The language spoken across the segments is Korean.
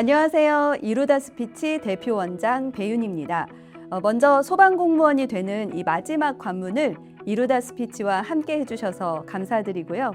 안녕하세요. 이루다 스피치 대표 원장 배윤입니다. 먼저 소방공무원이 되는 이 마지막 관문을 이루다 스피치와 함께 해주셔서 감사드리고요.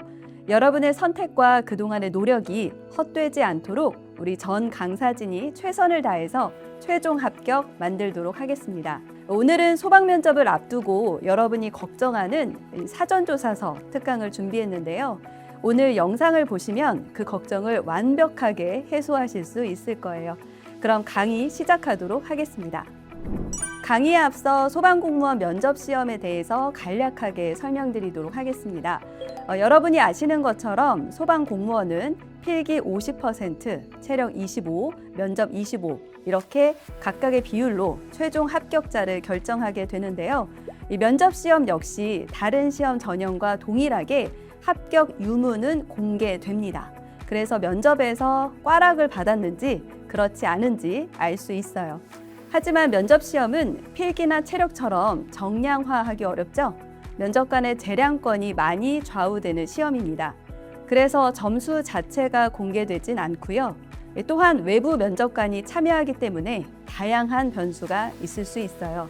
여러분의 선택과 그동안의 노력이 헛되지 않도록 우리 전 강사진이 최선을 다해서 최종 합격 만들도록 하겠습니다. 오늘은 소방 면접을 앞두고 여러분이 걱정하는 사전조사서 특강을 준비했는데요. 오늘 영상을 보시면 그 걱정을 완벽하게 해소하실 수 있을 거예요. 그럼 강의 시작하도록 하겠습니다. 강의에 앞서 소방공무원 면접시험에 대해서 간략하게 설명드리도록 하겠습니다. 여러분이 아시는 것처럼 소방공무원은 필기 50%, 체력 25, 면접 25 이렇게 각각의 비율로 최종 합격자를 결정하게 되는데요. 이 면접시험 역시 다른 시험 전형과 동일하게 합격 유무는 공개됩니다. 그래서 면접에서 꽈락을 받았는지 그렇지 않은지 알 수 있어요. 하지만 면접시험은 필기나 체력처럼 정량화하기 어렵죠? 면접관의 재량권이 많이 좌우되는 시험입니다. 그래서 점수 자체가 공개되진 않고요. 또한 외부 면접관이 참여하기 때문에 다양한 변수가 있을 수 있어요.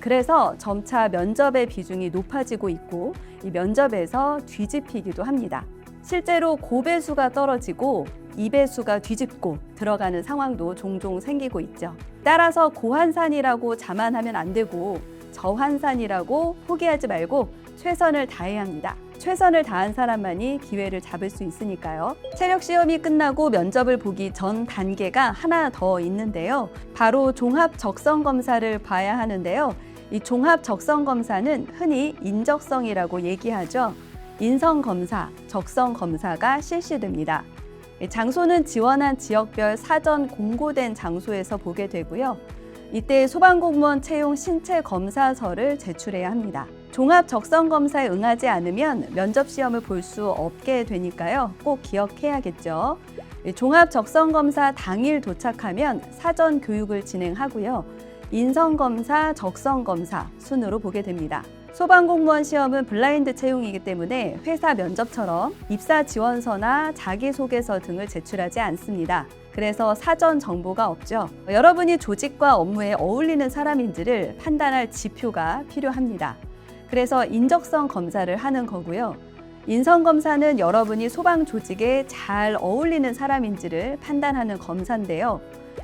그래서 점차 면접의 비중이 높아지고 있고 이 면접에서 뒤집히기도 합니다. 실제로 고배수가 떨어지고 2배수가 뒤집고 들어가는 상황도 종종 생기고 있죠. 따라서 고한산이라고 자만하면 안 되고 저한산이라고 포기하지 말고 최선을 다해야 합니다. 최선을 다한 사람만이 기회를 잡을 수 있으니까요. 체력 시험이 끝나고 면접을 보기 전 단계가 하나 더 있는데요. 바로 종합 적성 검사를 봐야 하는데요. 이 종합 적성 검사는 흔히 인적성이라고 얘기하죠. 인성 검사, 적성 검사가 실시됩니다. 장소는 지원한 지역별 사전 공고된 장소에서 보게 되고요. 이때 소방공무원 채용 신체 검사서를 제출해야 합니다. 종합 적성 검사에 응하지 않으면 면접 시험을 볼 수 없게 되니까요. 꼭 기억해야겠죠. 종합 적성 검사 당일 도착하면 사전 교육을 진행하고요. 인성 검사, 적성 검사 순으로 보게 됩니다. 소방공무원 시험은 블라인드 채용이기 때문에 회사 면접처럼 입사 지원서나 자기소개서 등을 제출하지 않습니다. 그래서 사전 정보가 없죠. 여러분이 조직과 업무에 어울리는 사람인지를 판단할 지표가 필요합니다. 그래서 인적성 검사를 하는 거고요. 인성 검사는 여러분이 소방 조직에 잘 어울리는 사람인지를 판단하는 검사인데요.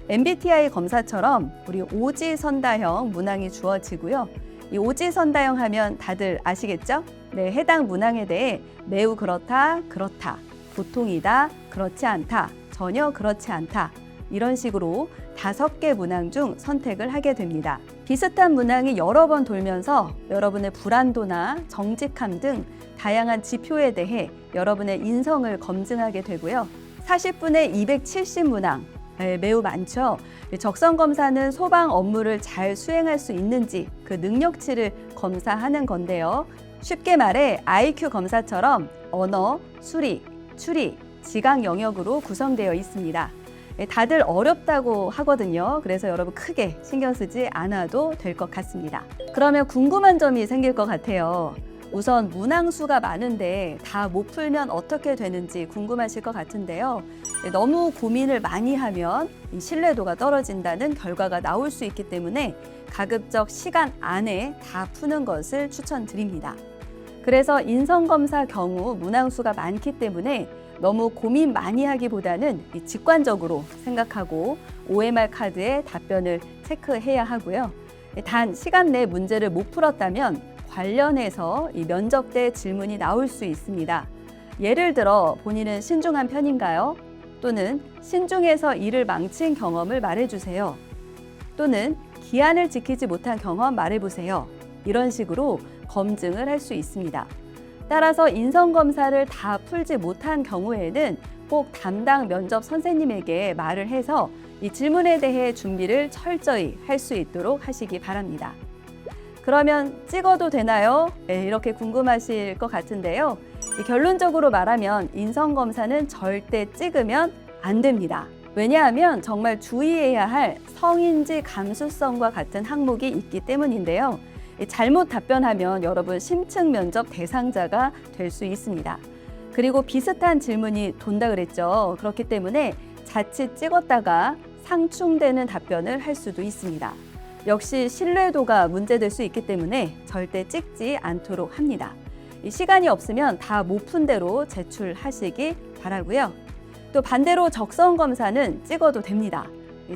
MBTI 검사처럼 우리 오지선다형 문항이 주어지고요. 이 오지선다형 하면 다들 아시겠죠? 네, 해당 문항에 대해 매우 그렇다, 그렇다, 보통이다, 그렇지 않다, 전혀 그렇지 않다 이런 식으로 5개 문항 중 선택을 하게 됩니다. 비슷한 문항이 여러 번 돌면서 여러분의 불안도나 정직함 등 다양한 지표에 대해 여러분의 인성을 검증하게 되고요. 40분에 270문항, 매우 많죠. 적성 검사는 소방 업무를 잘 수행할 수 있는지 그 능력치를 검사하는 건데요. 쉽게 말해 IQ 검사처럼 언어, 수리, 추리, 지각 영역으로 구성되어 있습니다. 다들 어렵다고 하거든요. 그래서 여러분 크게 신경 쓰지 않아도 될 것 같습니다. 그러면 궁금한 점이 생길 것 같아요. 우선 문항수가 많은데 다 못 풀면 어떻게 되는지 궁금하실 것 같은데요. 너무 고민을 많이 하면 이 신뢰도가 떨어진다는 결과가 나올 수 있기 때문에 가급적 시간 안에 다 푸는 것을 추천드립니다. 그래서 인성검사 경우 문항수가 많기 때문에 너무 고민 많이 하기보다는 직관적으로 생각하고 OMR 카드에 답변을 체크해야 하고요. 단 시간 내 문제를 못 풀었다면 관련해서 이 면접 때 질문이 나올 수 있습니다. 예를 들어 본인은 신중한 편인가요? 또는 신중해서 일을 망친 경험을 말해주세요. 또는 기한을 지키지 못한 경험 말해보세요. 이런 식으로 검증을 할 수 있습니다. 따라서 인성검사를 다 풀지 못한 경우에는 꼭 담당 면접 선생님에게 말을 해서 이 질문에 대해 준비를 철저히 할 수 있도록 하시기 바랍니다. 그러면 찍어도 되나요? 네, 이렇게 궁금하실 것 같은데요. 결론적으로 말하면 인성검사는 절대 찍으면 안 됩니다. 왜냐하면 정말 주의해야 할 성인지 감수성과 같은 항목이 있기 때문인데요. 잘못 답변하면 여러분 심층 면접 대상자가 될 수 있습니다. 그리고 비슷한 질문이 돈다 그랬죠. 그렇기 때문에 자칫 찍었다가 상충되는 답변을 할 수도 있습니다. 역시 신뢰도가 문제될 수 있기 때문에 절대 찍지 않도록 합니다. 시간이 없으면 다 못 푼 대로 제출하시기 바라고요. 또 반대로 적성 검사는 찍어도 됩니다.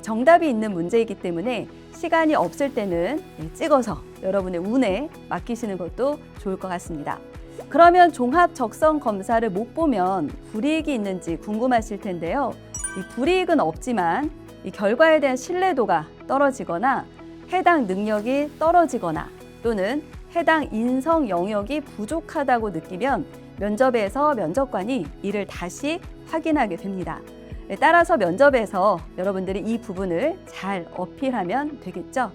정답이 있는 문제이기 때문에 시간이 없을 때는 찍어서 여러분의 운에 맡기시는 것도 좋을 것 같습니다. 그러면 종합 적성 검사를 못 보면 불이익이 있는지 궁금하실 텐데요. 이 불이익은 없지만 이 결과에 대한 신뢰도가 떨어지거나 해당 능력이 떨어지거나 또는 해당 인성 영역이 부족하다고 느끼면 면접에서 면접관이 이를 다시 확인하게 됩니다. 따라서 면접에서 여러분들이 이 부분을 잘 어필하면 되겠죠.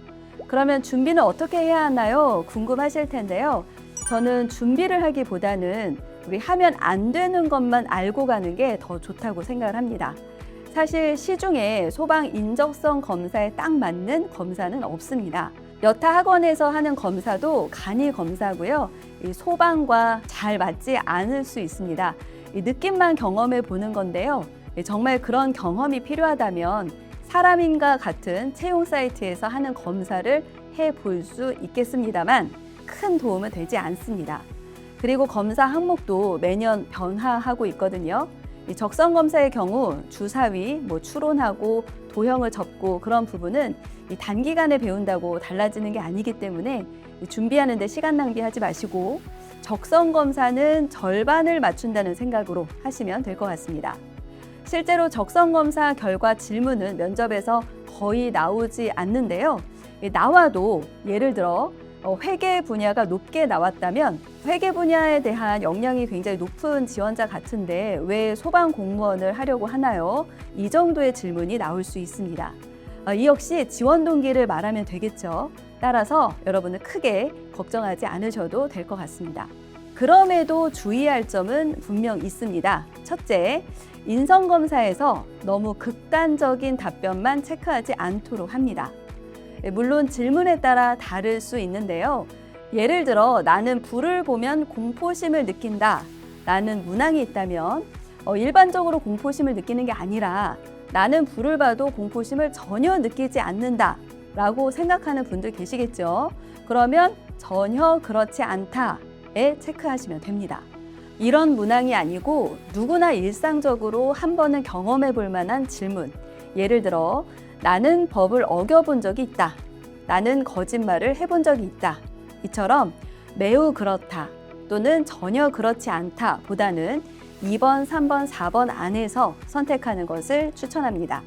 그러면 준비는 어떻게 해야 하나요? 궁금하실 텐데요. 저는 준비를 하기보다는 우리 하면 안 되는 것만 알고 가는 게 더 좋다고 생각을 합니다. 사실 시중에 소방 인적성 검사에 딱 맞는 검사는 없습니다. 여타 학원에서 하는 검사도 간이 검사고요. 이 소방과 잘 맞지 않을 수 있습니다. 이 느낌만 경험해 보는 건데요. 정말 그런 경험이 필요하다면 사람인과 같은 채용 사이트에서 하는 검사를 해볼 수 있겠습니다만 큰 도움은 되지 않습니다. 그리고 검사 항목도 매년 변화하고 있거든요. 이 적성 검사의 경우 주사위, 추론하고 도형을 접고 그런 부분은 이 단기간에 배운다고 달라지는 게 아니기 때문에 준비하는 데 시간 낭비하지 마시고 적성 검사는 절반을 맞춘다는 생각으로 하시면 될 것 같습니다. 실제로 적성 검사 결과 질문은 면접에서 거의 나오지 않는데요. 나와도 예를 들어 회계 분야가 높게 나왔다면 회계 분야에 대한 역량이 굉장히 높은 지원자 같은데 왜 소방 공무원을 하려고 하나요? 이 정도의 질문이 나올 수 있습니다. 이 역시 지원 동기를 말하면 되겠죠. 따라서 여러분은 크게 걱정하지 않으셔도 될 것 같습니다. 그럼에도 주의할 점은 분명 있습니다. 첫째, 인성검사에서 너무 극단적인 답변만 체크하지 않도록 합니다. 물론 질문에 따라 다를 수 있는데요. 예를 들어 나는 불을 보면 공포심을 느낀다. 라는 문항이 있다면 일반적으로 공포심을 느끼는 게 아니라 나는 불을 봐도 공포심을 전혀 느끼지 않는다. 라고 생각하는 분들 계시겠죠. 그러면 전혀 그렇지 않다에 체크하시면 됩니다. 이런 문항이 아니고 누구나 일상적으로 한 번은 경험해 볼 만한 질문. 예를 들어 나는 법을 어겨본 적이 있다. 나는 거짓말을 해본 적이 있다. 이처럼 매우 그렇다 또는 전혀 그렇지 않다 보다는 2번, 3번, 4번 안에서 선택하는 것을 추천합니다.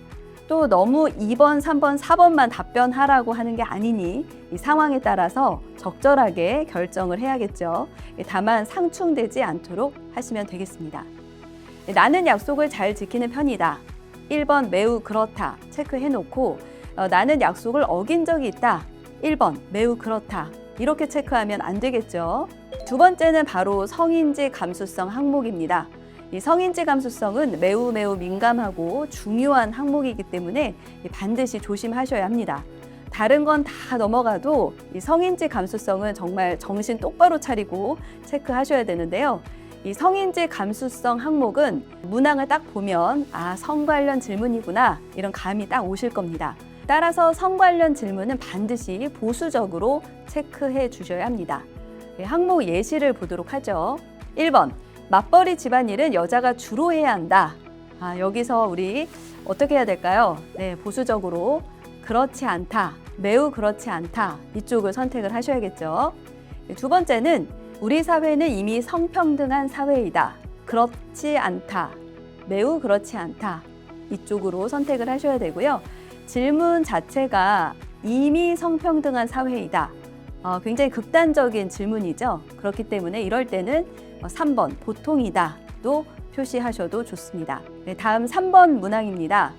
또 너무 2번, 3번, 4번만 답변하라고 하는 게 아니니 이 상황에 따라서 적절하게 결정을 해야겠죠. 다만 상충되지 않도록 하시면 되겠습니다. 나는 약속을 잘 지키는 편이다. 1번 매우 그렇다 체크해놓고 나는 약속을 어긴 적이 있다. 1번 매우 그렇다. 이렇게 체크하면 안 되겠죠. 두 번째는 바로 성인지 감수성 항목입니다. 이 성인지 감수성은 매우 민감하고 중요한 항목이기 때문에 반드시 조심하셔야 합니다. 다른 건 다 넘어가도 이 성인지 감수성은 정말 정신 똑바로 차리고 체크하셔야 되는데요. 이 성인지 감수성 항목은 문항을 딱 보면 성 관련 질문이구나 이런 감이 딱 오실 겁니다. 따라서 성 관련 질문은 반드시 보수적으로 체크해 주셔야 합니다. 항목 예시를 보도록 하죠. 1번 맞벌이 집안일은 여자가 주로 해야 한다. 여기서 우리 어떻게 해야 될까요? 네, 보수적으로 그렇지 않다, 매우 그렇지 않다 이쪽을 선택을 하셔야겠죠. 두 번째는 우리 사회는 이미 성평등한 사회이다. 그렇지 않다, 매우 그렇지 않다 이쪽으로 선택을 하셔야 되고요. 질문 자체가 이미 성평등한 사회이다. 굉장히 극단적인 질문이죠. 그렇기 때문에 이럴 때는 3번 보통이다 또 표시하셔도 좋습니다. 네, 다음 3번 문항입니다.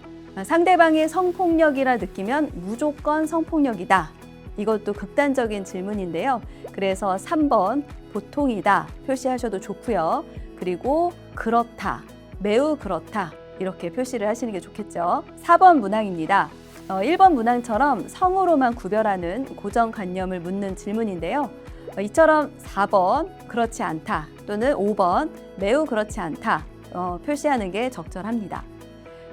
상대방이 성폭력이라 느끼면 무조건 성폭력이다. 이것도 극단적인 질문인데요. 그래서 3번 보통이다 표시하셔도 좋고요. 그리고 그렇다, 매우 그렇다 이렇게 표시를 하시는 게 좋겠죠. 4번 문항입니다. 1번 문항처럼 성으로만 구별하는 고정관념을 묻는 질문인데요. 이처럼 4번 그렇지 않다 또는 5번 매우 그렇지 않다 표시하는 게 적절합니다.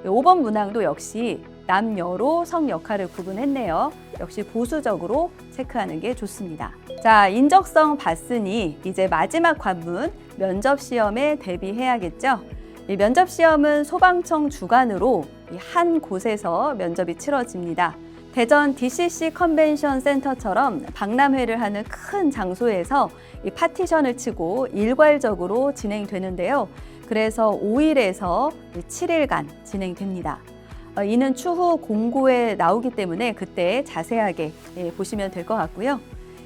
5번 문항도 역시 남녀로 성 역할을 구분했네요. 역시 보수적으로 체크하는 게 좋습니다. 자, 인적성 봤으니 이제 마지막 관문 면접 시험에 대비해야겠죠. 이 면접 시험은 소방청 주관으로 한 곳에서 면접이 치러집니다. 대전 DCC 컨벤션 센터처럼 박람회를 하는 큰 장소에서 이 파티션을 치고 일괄적으로 진행되는데요. 그래서 5일에서 7일간 진행됩니다. 이는 추후 공고에 나오기 때문에 그때 자세하게 보시면 될 것 같고요.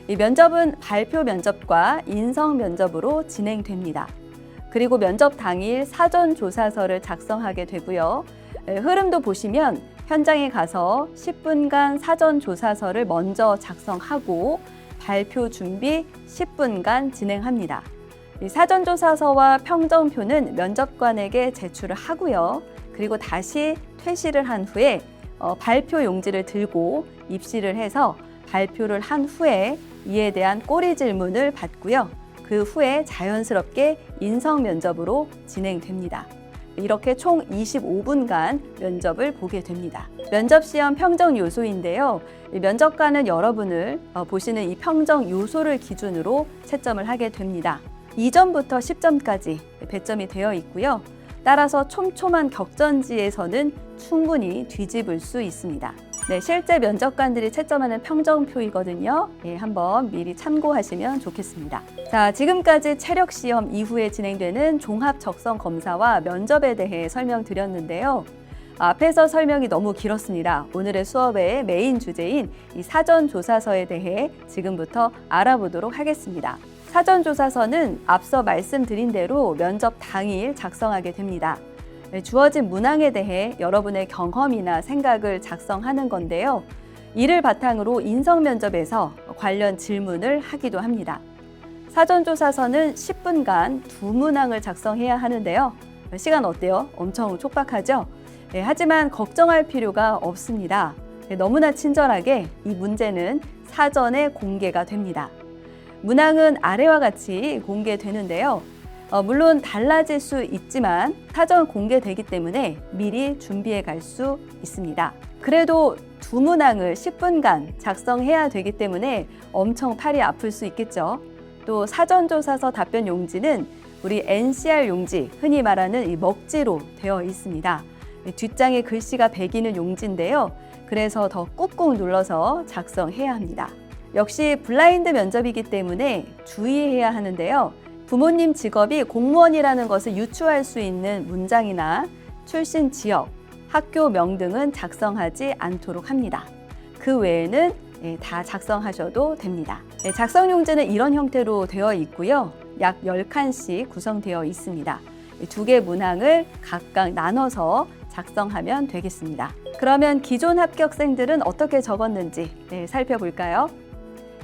이 면접은 발표 면접과 인성 면접으로 진행됩니다. 그리고 면접 당일 사전 조사서를 작성하게 되고요. 흐름도 보시면 현장에 가서 10분간 사전 조사서를 먼저 작성하고 발표 준비 10분간 진행합니다. 이 사전 조사서와 평정표는 면접관에게 제출을 하고요. 그리고 다시 퇴실을 한 후에 발표 용지를 들고 입시를 해서 발표를 한 후에 이에 대한 꼬리 질문을 받고요. 그 후에 자연스럽게 인성 면접으로 진행됩니다. 이렇게 총 25분간 면접을 보게 됩니다. 면접 시험 평정 요소인데요. 면접관은 여러분을 보시는 이 평정 요소를 기준으로 채점을 하게 됩니다. 2점부터 10점까지 배점이 되어 있고요. 따라서 촘촘한 격전지에서는 충분히 뒤집을 수 있습니다. 네, 실제 면접관들이 채점하는 평정표이거든요. 한번 미리 참고하시면 좋겠습니다. 자, 지금까지 체력 시험 이후에 진행되는 종합 적성 검사와 면접에 대해 설명드렸는데요. 앞에서 설명이 너무 길었습니다. 오늘의 수업의 메인 주제인 이 사전조사서에 대해 지금부터 알아보도록 하겠습니다. 사전조사서는 앞서 말씀드린 대로 면접 당일 작성하게 됩니다. 주어진 문항에 대해 여러분의 경험이나 생각을 작성하는 건데요. 이를 바탕으로 인성면접에서 관련 질문을 하기도 합니다. 사전조사서는 10분간 2문항을 작성해야 하는데요. 시간 어때요? 엄청 촉박하죠? 하지만 걱정할 필요가 없습니다. 너무나 친절하게 이 문제는 사전에 공개가 됩니다. 문항은 아래와 같이 공개되는데요. 물론 달라질 수 있지만 사전 공개되기 때문에 미리 준비해 갈 수 있습니다. 그래도 2문항을 10분간 작성해야 되기 때문에 엄청 팔이 아플 수 있겠죠. 또 사전조사서 답변 용지는 우리 NCR 용지, 흔히 말하는 이 먹지로 되어 있습니다. 뒷장에 글씨가 배기는 용지인데요. 그래서 더 꾹꾹 눌러서 작성해야 합니다. 역시 블라인드 면접이기 때문에 주의해야 하는데요. 부모님 직업이 공무원이라는 것을 유추할 수 있는 문장이나 출신 지역, 학교명 등은 작성하지 않도록 합니다. 그 외에는 다 작성하셔도 됩니다. 작성 용지는 이런 형태로 되어 있고요. 약 10칸씩 구성되어 있습니다. 2개 문항을 각각 나눠서 작성하면 되겠습니다. 그러면 기존 합격생들은 어떻게 적었는지 살펴볼까요?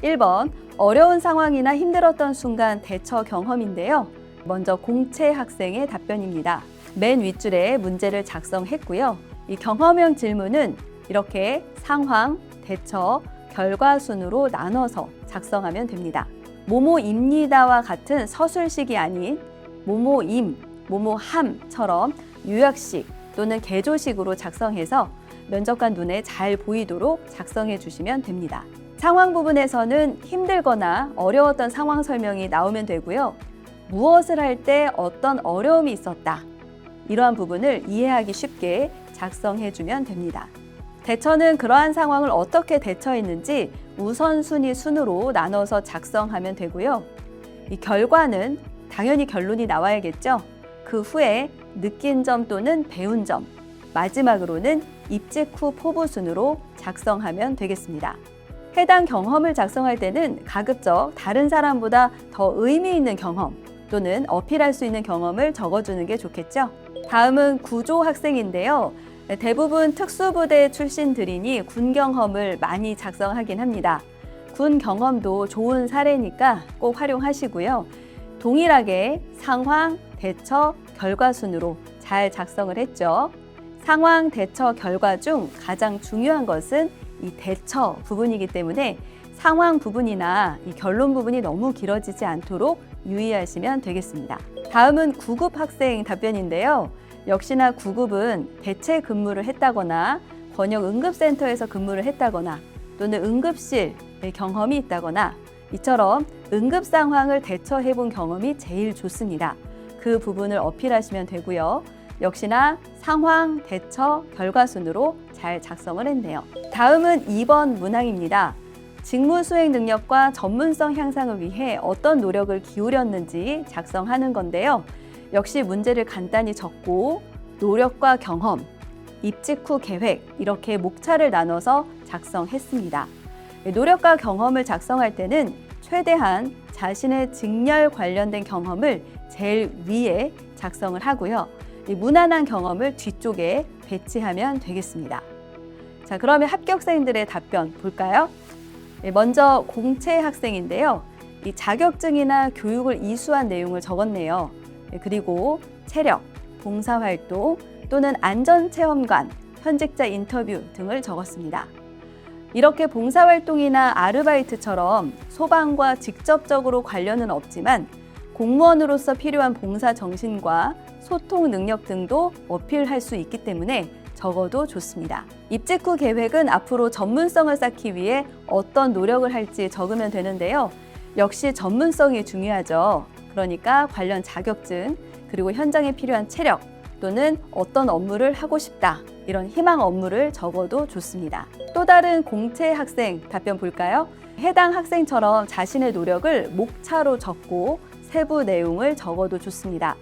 1번, 어려운 상황이나 힘들었던 순간 대처 경험인데요. 먼저 공채 학생의 답변입니다. 맨 윗줄에 문제를 작성했고요. 이 경험형 질문은 이렇게 상황, 대처, 결과 순으로 나눠서 작성하면 됩니다. 뭐뭐입니다와 같은 서술식이 아닌 뭐뭐임, 뭐뭐함처럼 요약식 또는 개조식으로 작성해서 면접관 눈에 잘 보이도록 작성해 주시면 됩니다. 상황 부분에서는 힘들거나 어려웠던 상황 설명이 나오면 되고요. 무엇을 할 때 어떤 어려움이 있었다. 이러한 부분을 이해하기 쉽게 작성해 주면 됩니다. 대처는 그러한 상황을 어떻게 대처했는지 우선순위 순으로 나눠서 작성하면 되고요. 이 결과는 당연히 결론이 나와야겠죠. 그 후에 느낀 점 또는 배운 점, 마지막으로는 입직 후 포부 순으로 작성하면 되겠습니다. 해당 경험을 작성할 때는 가급적 다른 사람보다 더 의미 있는 경험 또는 어필할 수 있는 경험을 적어주는 게 좋겠죠. 다음은 구조 학생인데요. 대부분 특수부대 출신들이니 군 경험을 많이 작성하긴 합니다. 군 경험도 좋은 사례니까 꼭 활용하시고요. 동일하게 상황, 대처, 결과 순으로 잘 작성을 했죠. 상황, 대처, 결과 중 가장 중요한 것은 이 대처 부분이기 때문에 상황 부분이나 이 결론 부분이 너무 길어지지 않도록 유의하시면 되겠습니다. 다음은 9급 학생 답변인데요. 역시나 9급은 대체 근무를 했다거나 권역 응급센터에서 근무를 했다거나 또는 응급실 경험이 있다거나 이처럼 응급 상황을 대처해 본 경험이 제일 좋습니다. 그 부분을 어필하시면 되고요. 역시나 상황, 대처, 결과 순으로 잘 작성을 했네요. 다음은 2번 문항입니다. 직무 수행 능력과 전문성 향상을 위해 어떤 노력을 기울였는지 작성하는 건데요. 역시 문제를 간단히 적고 노력과 경험, 입직 후 계획 이렇게 목차를 나눠서 작성했습니다. 노력과 경험을 작성할 때는 최대한 자신의 직렬 관련된 경험을 제일 위에 작성을 하고요. 무난한 경험을 뒤쪽에 배치하면 되겠습니다. 자, 그러면 합격생들의 답변 볼까요? 먼저 공채 학생인데요. 이 자격증이나 교육을 이수한 내용을 적었네요. 그리고 체력, 봉사활동 또는 안전체험관, 현직자 인터뷰 등을 적었습니다. 이렇게 봉사활동이나 아르바이트처럼 소방과 직접적으로 관련은 없지만 공무원으로서 필요한 봉사 정신과 소통 능력 등도 어필할 수 있기 때문에 적어도 좋습니다. 입직 후 계획은 앞으로 전문성을 쌓기 위해 어떤 노력을 할지 적으면 되는데요. 역시 전문성이 중요하죠. 그러니까 관련 자격증, 그리고 현장에 필요한 체력 또는 어떤 업무를 하고 싶다. 이런 희망 업무를 적어도 좋습니다. 또 다른 공채 학생 답변 볼까요? 해당 학생처럼 자신의 노력을 목차로 적고 세부 내용을 적어도 좋습니다.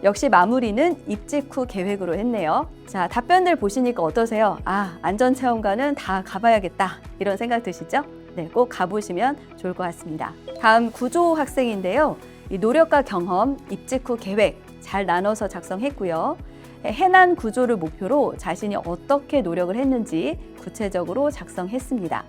역시 마무리는 입직 후 계획으로 했네요. 자, 답변들 보시니까 어떠세요? 아, 안전체험관은 다 가봐야겠다. 이런 생각 드시죠? 네, 꼭 가보시면 좋을 것 같습니다. 다음 구조 학생인데요. 이 노력과 경험, 입직 후 계획 잘 나눠서 작성했고요. 해난 구조를 목표로 자신이 어떻게 노력을 했는지 구체적으로 작성했습니다.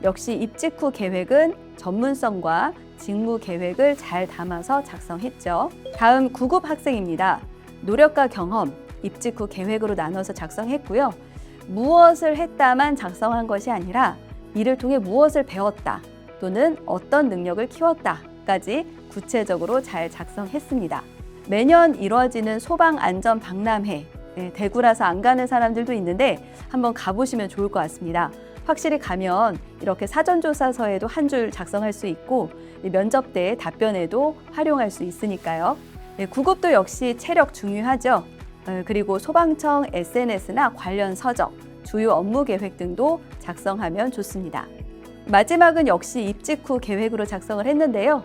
역시 입직 후 계획은 전문성과 직무 계획을 잘 담아서 작성했죠. 다음 9급 학생입니다. 노력과 경험, 입직 후 계획으로 나눠서 작성했고요. 무엇을 했다만 작성한 것이 아니라 이를 통해 무엇을 배웠다 또는 어떤 능력을 키웠다까지 구체적으로 잘 작성했습니다. 매년 이루어지는 소방안전박람회, 대구라서 안 가는 사람들도 있는데 한번 가보시면 좋을 것 같습니다. 확실히 가면 이렇게 사전조사서에도 한 줄 작성할 수 있고 면접 때 답변에도 활용할 수 있으니까요. 9급도 역시 체력 중요하죠. 그리고 소방청 SNS나 관련 서적, 주요 업무 계획 등도 작성하면 좋습니다. 마지막은 역시 입직 후 계획으로 작성을 했는데요.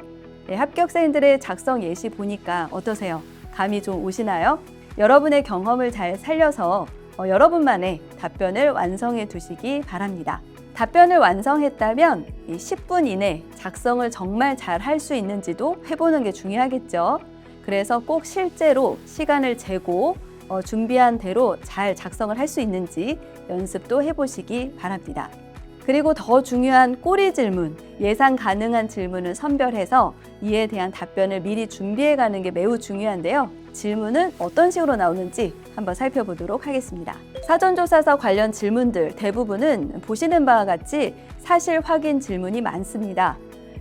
합격생들의 작성 예시 보니까 어떠세요? 감이 좀 오시나요? 여러분의 경험을 잘 살려서 여러분만의 답변을 완성해 두시기 바랍니다. 답변을 완성했다면 10분 이내 작성을 정말 잘 할 수 있는지도 해보는 게 중요하겠죠. 그래서 꼭 실제로 시간을 재고 준비한 대로 잘 작성을 할 수 있는지 연습도 해보시기 바랍니다. 그리고 더 중요한 꼬리 질문, 예상 가능한 질문을 선별해서 이에 대한 답변을 미리 준비해 가는 게 매우 중요한데요. 질문은 어떤 식으로 나오는지 한번 살펴보도록 하겠습니다. 사전조사서 관련 질문들 대부분은 보시는 바와 같이 사실 확인 질문이 많습니다.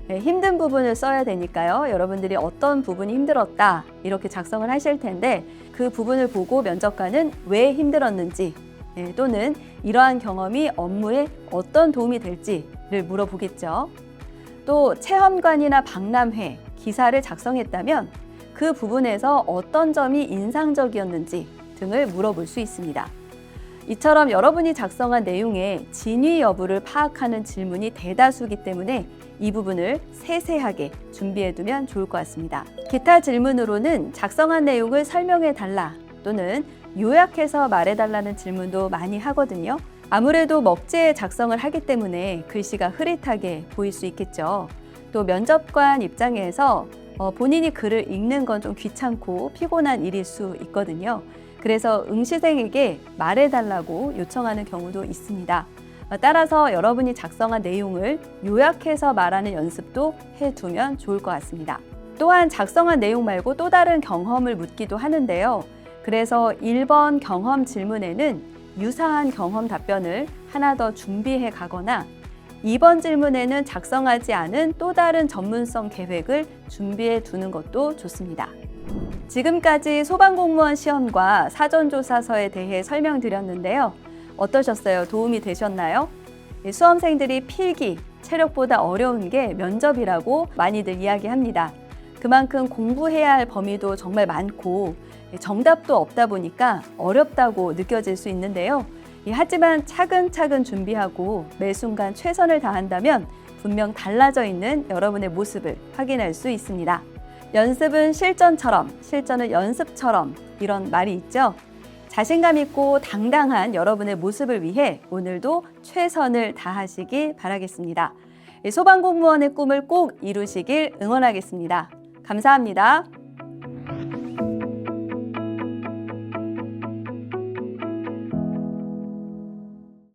힘든 부분을 써야 되니까요. 여러분들이 어떤 부분이 힘들었다 이렇게 작성을 하실 텐데 그 부분을 보고 면접관은 왜 힘들었는지 또는 이러한 경험이 업무에 어떤 도움이 될지를 물어보겠죠. 또 체험관이나 박람회, 기사를 작성했다면 그 부분에서 어떤 점이 인상적이었는지 등을 물어볼 수 있습니다. 이처럼 여러분이 작성한 내용의 진위 여부를 파악하는 질문이 대다수이기 때문에 이 부분을 세세하게 준비해두면 좋을 것 같습니다. 기타 질문으로는 작성한 내용을 설명해달라 또는 요약해서 말해달라는 질문도 많이 하거든요. 아무래도 먹지에 작성을 하기 때문에 글씨가 흐릿하게 보일 수 있겠죠. 또 면접관 입장에서 본인이 글을 읽는 건 좀 귀찮고 피곤한 일일 수 있거든요. 그래서 응시생에게 말해달라고 요청하는 경우도 있습니다. 따라서 여러분이 작성한 내용을 요약해서 말하는 연습도 해두면 좋을 것 같습니다. 또한 작성한 내용 말고 또 다른 경험을 묻기도 하는데요. 그래서 1번 경험 질문에는 유사한 경험 답변을 하나 더 준비해 가거나 2번 질문에는 작성하지 않은 또 다른 전문성 계획을 준비해 두는 것도 좋습니다. 지금까지 소방공무원 시험과 사전조사서에 대해 설명드렸는데요. 어떠셨어요? 도움이 되셨나요? 수험생들이 필기, 체력보다 어려운 게 면접이라고 많이들 이야기합니다. 그만큼 공부해야 할 범위도 정말 많고 정답도 없다 보니까 어렵다고 느껴질 수 있는데요. 하지만 차근차근 준비하고 매 순간 최선을 다한다면 분명 달라져 있는 여러분의 모습을 확인할 수 있습니다. 연습은 실전처럼, 실전은 연습처럼 이런 말이 있죠. 자신감 있고 당당한 여러분의 모습을 위해 오늘도 최선을 다하시기 바라겠습니다. 소방공무원의 꿈을 꼭 이루시길 응원하겠습니다. 감사합니다.